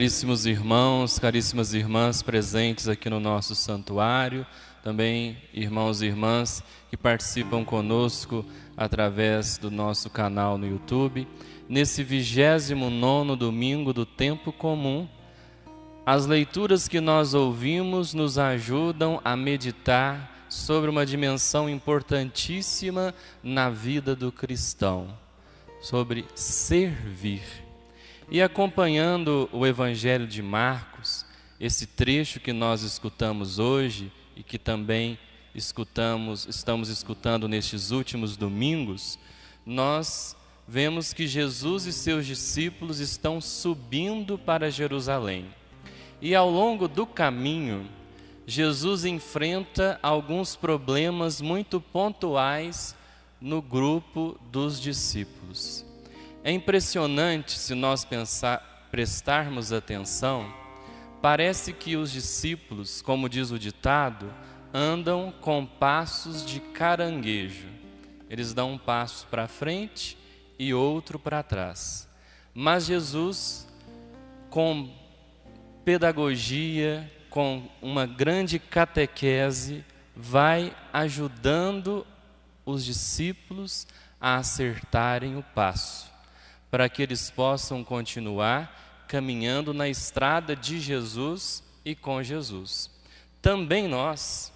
Caríssimos irmãos, caríssimas irmãs presentes aqui no nosso santuário, também irmãos e irmãs que participam conosco através do nosso canal no YouTube, nesse 29º domingo do tempo comum, as leituras que nós ouvimos nos ajudam a meditar sobre uma dimensão importantíssima na vida do cristão, sobre servir. E acompanhando o Evangelho de Marcos, esse trecho que nós escutamos hoje e que também estamos escutando nestes últimos domingos, nós vemos que Jesus e seus discípulos estão subindo para Jerusalém. E ao longo do caminho, Jesus enfrenta alguns problemas muito pontuais no grupo dos discípulos. É impressionante, se nós prestarmos atenção, parece que os discípulos, como diz o ditado, andam com passos de caranguejo. Eles dão um passo para frente e outro para trás. Mas Jesus, com pedagogia, com uma grande catequese, vai ajudando os discípulos a acertarem o passo, para que eles possam continuar caminhando na estrada de Jesus e com Jesus. Também nós,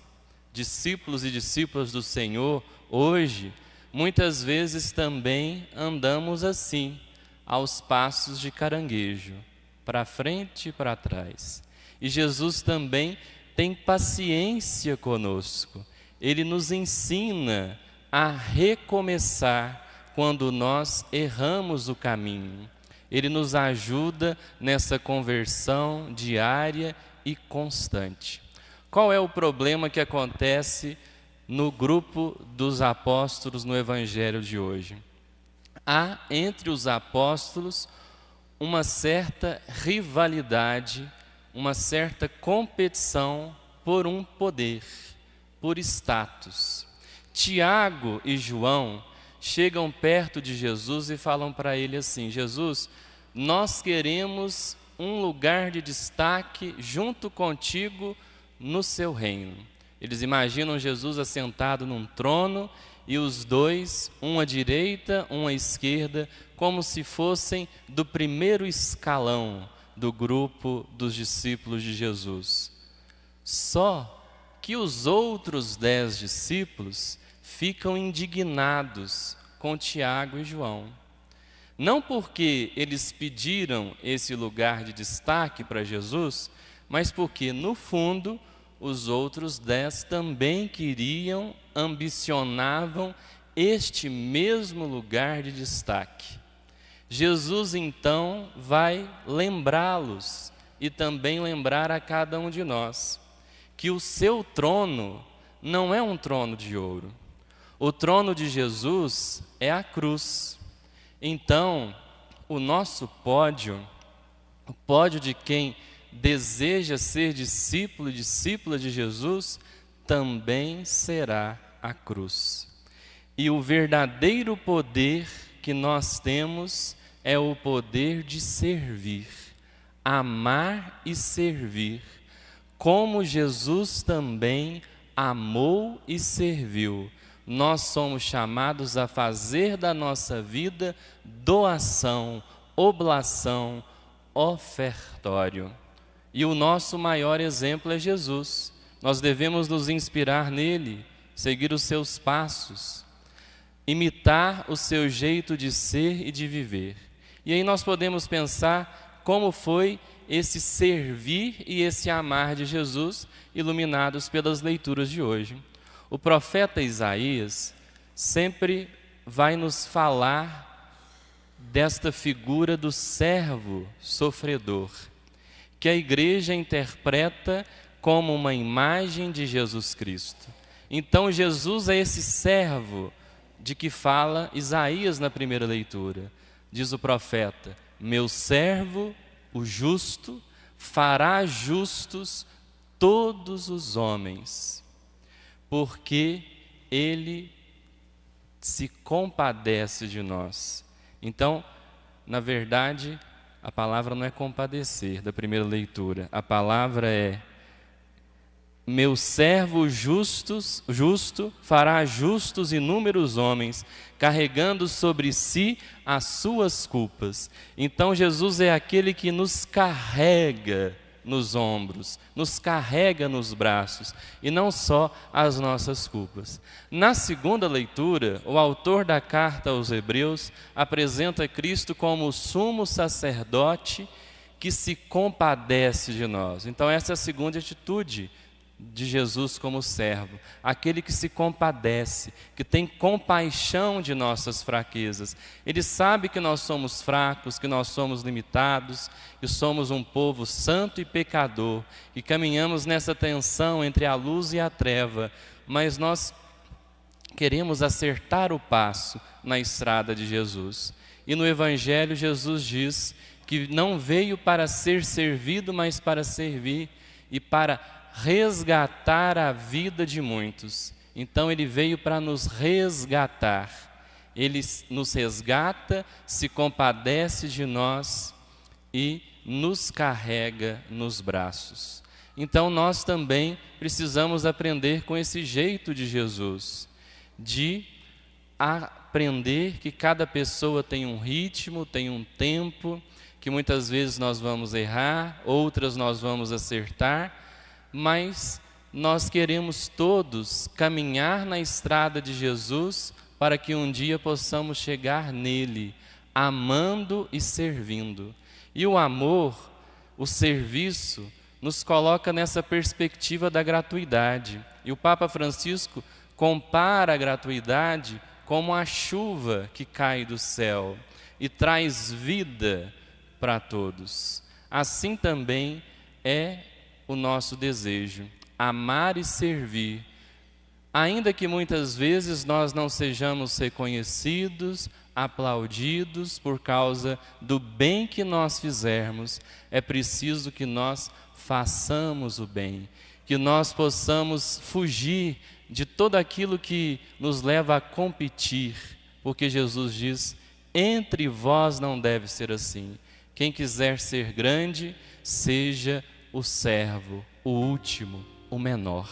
discípulos e discípulas do Senhor, hoje, muitas vezes também andamos assim, aos passos de caranguejo, para frente e para trás. E Jesus também tem paciência conosco. Ele nos ensina a recomeçar quando nós erramos o caminho. Ele nos ajuda nessa conversão diária e constante. Qual é o problema que acontece no grupo dos apóstolos no Evangelho de hoje? Há entre os apóstolos uma certa rivalidade, uma certa competição por um poder, por status. Tiago e João chegam perto de Jesus e falam para ele assim: Jesus, nós queremos um lugar de destaque junto contigo no seu reino. Eles imaginam Jesus assentado num trono e os dois, um à direita, um à esquerda, como se fossem do primeiro escalão do grupo dos discípulos de Jesus. Só que os outros 10 discípulos ficam indignados com Tiago e João. Não porque eles pediram esse lugar de destaque para Jesus, mas porque, no fundo, os outros 10 também queriam, ambicionavam este mesmo lugar de destaque. Jesus, então, vai lembrá-los e também lembrar a cada um de nós que o seu trono não é um trono de ouro. O trono de Jesus é a cruz. Então, o nosso pódio, o pódio de quem deseja ser discípulo e discípula de Jesus, também será a cruz. E o verdadeiro poder que nós temos é o poder de servir, amar e servir, como Jesus também amou e serviu. Nós somos chamados a fazer da nossa vida doação, oblação, ofertório. E o nosso maior exemplo é Jesus. Nós devemos nos inspirar nele, seguir os seus passos, imitar o seu jeito de ser e de viver. E aí nós podemos pensar como foi esse servir e esse amar de Jesus, iluminados pelas leituras de hoje. O profeta Isaías sempre vai nos falar desta figura do servo sofredor, que a igreja interpreta como uma imagem de Jesus Cristo. Então Jesus é esse servo de que fala Isaías na primeira leitura. Diz o profeta: meu servo, o justo, fará justos todos os homens, porque ele se compadece de nós. Então, na verdade, A palavra não é compadecer, da primeira leitura. A palavra é: meu servo justo fará justos inúmeros homens, carregando sobre si as suas culpas. Então Jesus é aquele que nos carrega nos ombros, nos carrega nos braços, e não só as nossas culpas. Na segunda leitura, o autor da carta aos Hebreus apresenta Cristo como o sumo sacerdote que se compadece de nós. Então essa é a segunda atitude de Jesus como servo, aquele que se compadece, que tem compaixão de nossas fraquezas. Ele sabe que nós somos fracos, que nós somos limitados, que somos um povo santo e pecador, e caminhamos nessa tensão entre a luz e a treva, mas nós queremos acertar o passo na estrada de Jesus. E no Evangelho Jesus diz que não veio para ser servido, mas para servir e para resgatar a vida de muitos. Então ele veio para nos resgatar. Ele nos resgata, se compadece de nós e nos carrega nos braços. Então nós também precisamos aprender com esse jeito de Jesus, de aprender que cada pessoa tem um ritmo, tem um tempo, que muitas vezes nós vamos errar, outras nós vamos acertar, mas nós queremos todos caminhar na estrada de Jesus para que um dia possamos chegar nele, amando e servindo. E o amor, o serviço, nos coloca nessa perspectiva da gratuidade. E o Papa Francisco compara a gratuidade como a chuva que cai do céu e traz vida para todos. Assim também é o nosso desejo, amar e servir, ainda que muitas vezes nós não sejamos reconhecidos, aplaudidos por causa do bem que nós fizermos. É preciso que nós façamos o bem, que nós possamos fugir de tudo aquilo que nos leva a competir, porque Jesus diz: entre vós não deve ser assim. Quem quiser ser grande, seja o servo, o último, o menor.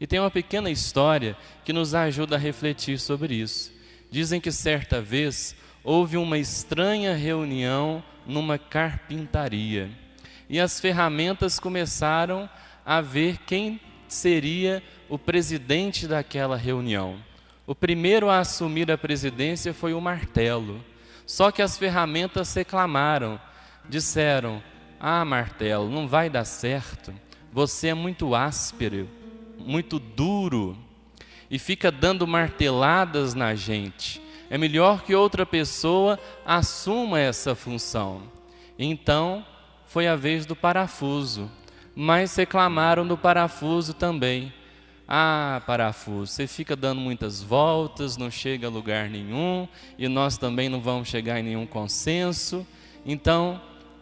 E tem uma pequena história que nos ajuda a refletir sobre isso. Dizem que certa vez houve uma estranha reunião numa carpintaria. E as ferramentas começaram a ver quem seria o presidente daquela reunião. O primeiro a assumir a presidência foi o martelo. Só que as ferramentas reclamaram, disseram: ah, martelo, não vai dar certo, você é muito áspero, muito duro, e fica dando marteladas na gente. É melhor que outra pessoa assuma essa função. Então, foi a vez do parafuso, mas reclamaram do parafuso também. Ah, parafuso, você fica dando muitas voltas, não chega a lugar nenhum, e nós também não vamos chegar em nenhum consenso. Então,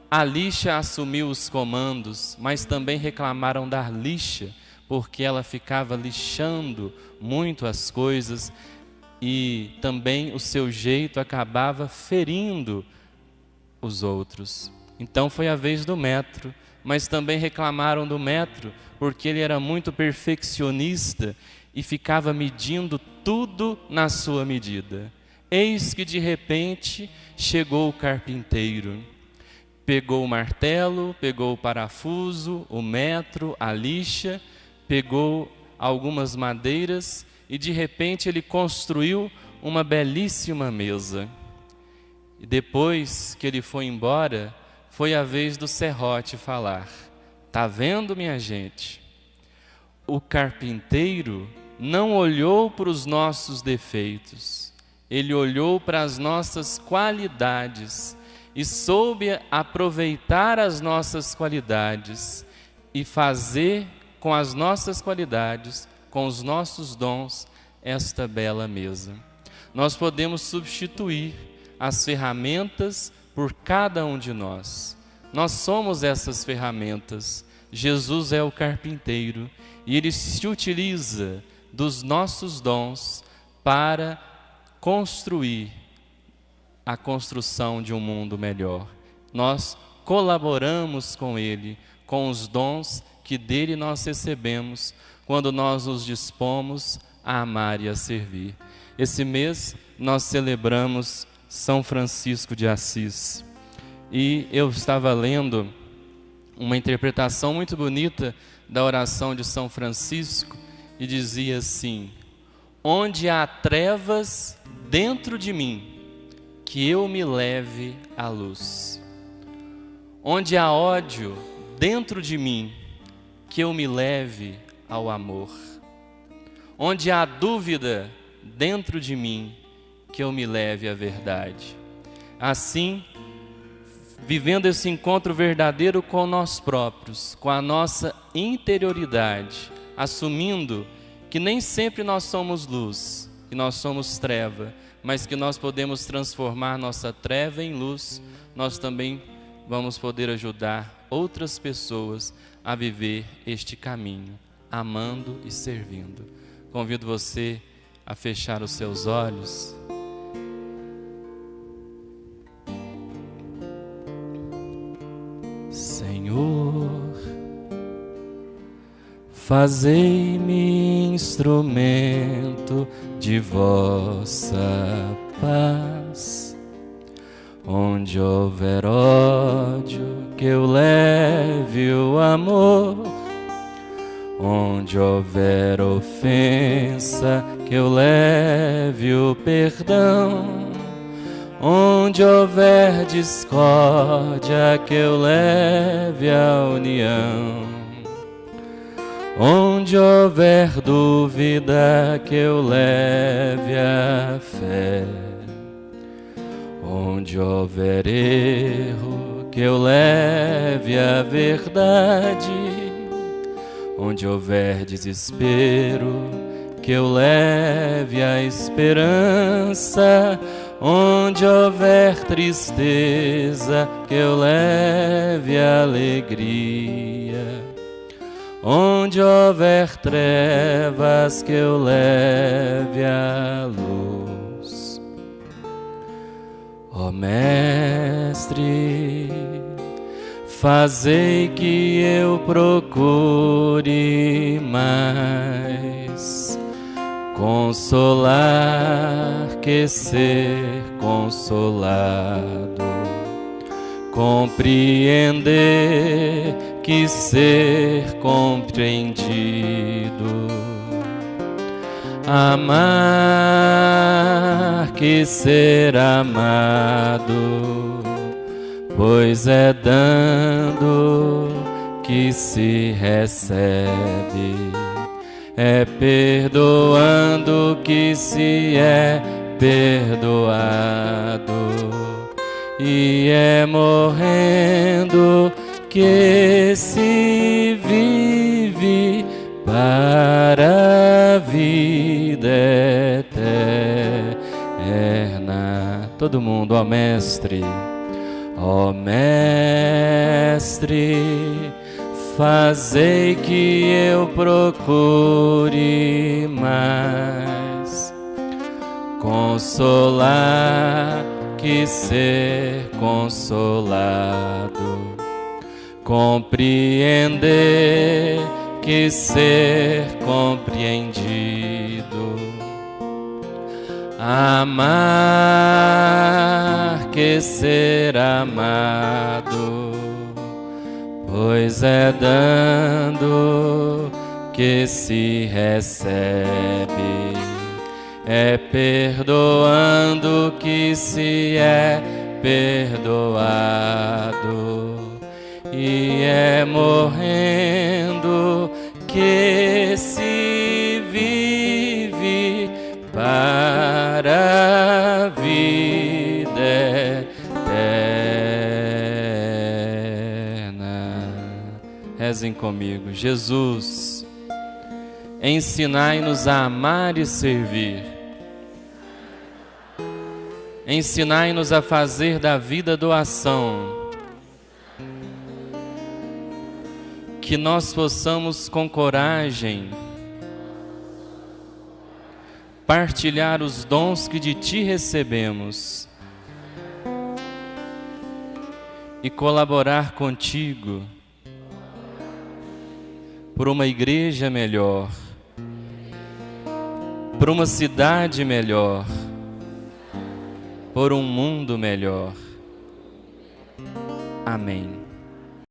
a lixa assumiu os comandos, mas também reclamaram da lixa, porque ela ficava lixando muito as coisas e também o seu jeito acabava ferindo os outros. Então foi a vez do metro, mas também reclamaram do metro, porque ele era muito perfeccionista e ficava medindo tudo na sua medida. Eis que de repente chegou o carpinteiro. Pegou o martelo, pegou o parafuso, o metro, a lixa, pegou algumas madeiras e de repente ele construiu uma belíssima mesa. E depois que ele foi embora, foi a vez do serrote falar: tá vendo, minha gente? O carpinteiro não olhou para os nossos defeitos, ele olhou para as nossas qualidades e soube aproveitar as nossas qualidades e fazer com as nossas qualidades, com os nossos dons, esta bela mesa. Nós podemos substituir as ferramentas por cada um de nós. Nós somos essas ferramentas. Jesus é o carpinteiro e Ele se utiliza dos nossos dons para construir a construção de um mundo melhor. nós colaboramos com Ele, com os dons que dele nós recebemos, quando nós nos dispomos a amar e a servir. Esse mês nós celebramos São Francisco de Assis. E eu estava lendo uma interpretação muito bonita da oração de São Francisco e dizia assim: onde há trevas dentro de mim, que eu me leve à luz. Onde há ódio dentro de mim, que eu me leve ao amor. Onde há dúvida dentro de mim, que eu me leve à verdade. Assim, vivendo esse encontro verdadeiro com nós próprios, com a nossa interioridade, assumindo que nem sempre nós somos luz, que nós somos treva, mas que nós podemos transformar nossa treva em luz, nós também vamos poder ajudar outras pessoas a viver este caminho, amando e servindo. Convido você a fechar os seus olhos. Senhor, fazei-me instrumento de vossa paz. Onde houver ódio, que eu leve o amor. Onde houver ofensa, que eu leve o perdão. Onde houver discórdia, que eu leve a união. Onde houver dúvida, que eu leve a fé. Onde houver erro, que eu leve a verdade. Onde houver desespero, que eu leve a esperança. Onde houver tristeza, que eu leve a alegria. Onde houver trevas, que eu leve a luz. Ó Mestre, fazei que eu procure mais consolar que ser consolado, compreender que ser compreendido, amar que ser amado, pois é dando que se recebe, é perdoando que se é perdoado, e é morrendo que se vive para a vida eterna. Todo mundo, ó Mestre. Ó Mestre, fazei que eu procure mais consolar que ser consolado, compreender que ser compreendido, amar que ser amado, pois é dando que se recebe, é perdoando que se é perdoado, e é morrendo que se vive para a vida eterna. Rezem comigo. Jesus, ensinai-nos a amar e servir. Ensinai-nos a fazer da vida doação. Que nós possamos com coragem partilhar os dons que de Ti recebemos e colaborar contigo por uma igreja melhor, por uma cidade melhor, por um mundo melhor. Amém.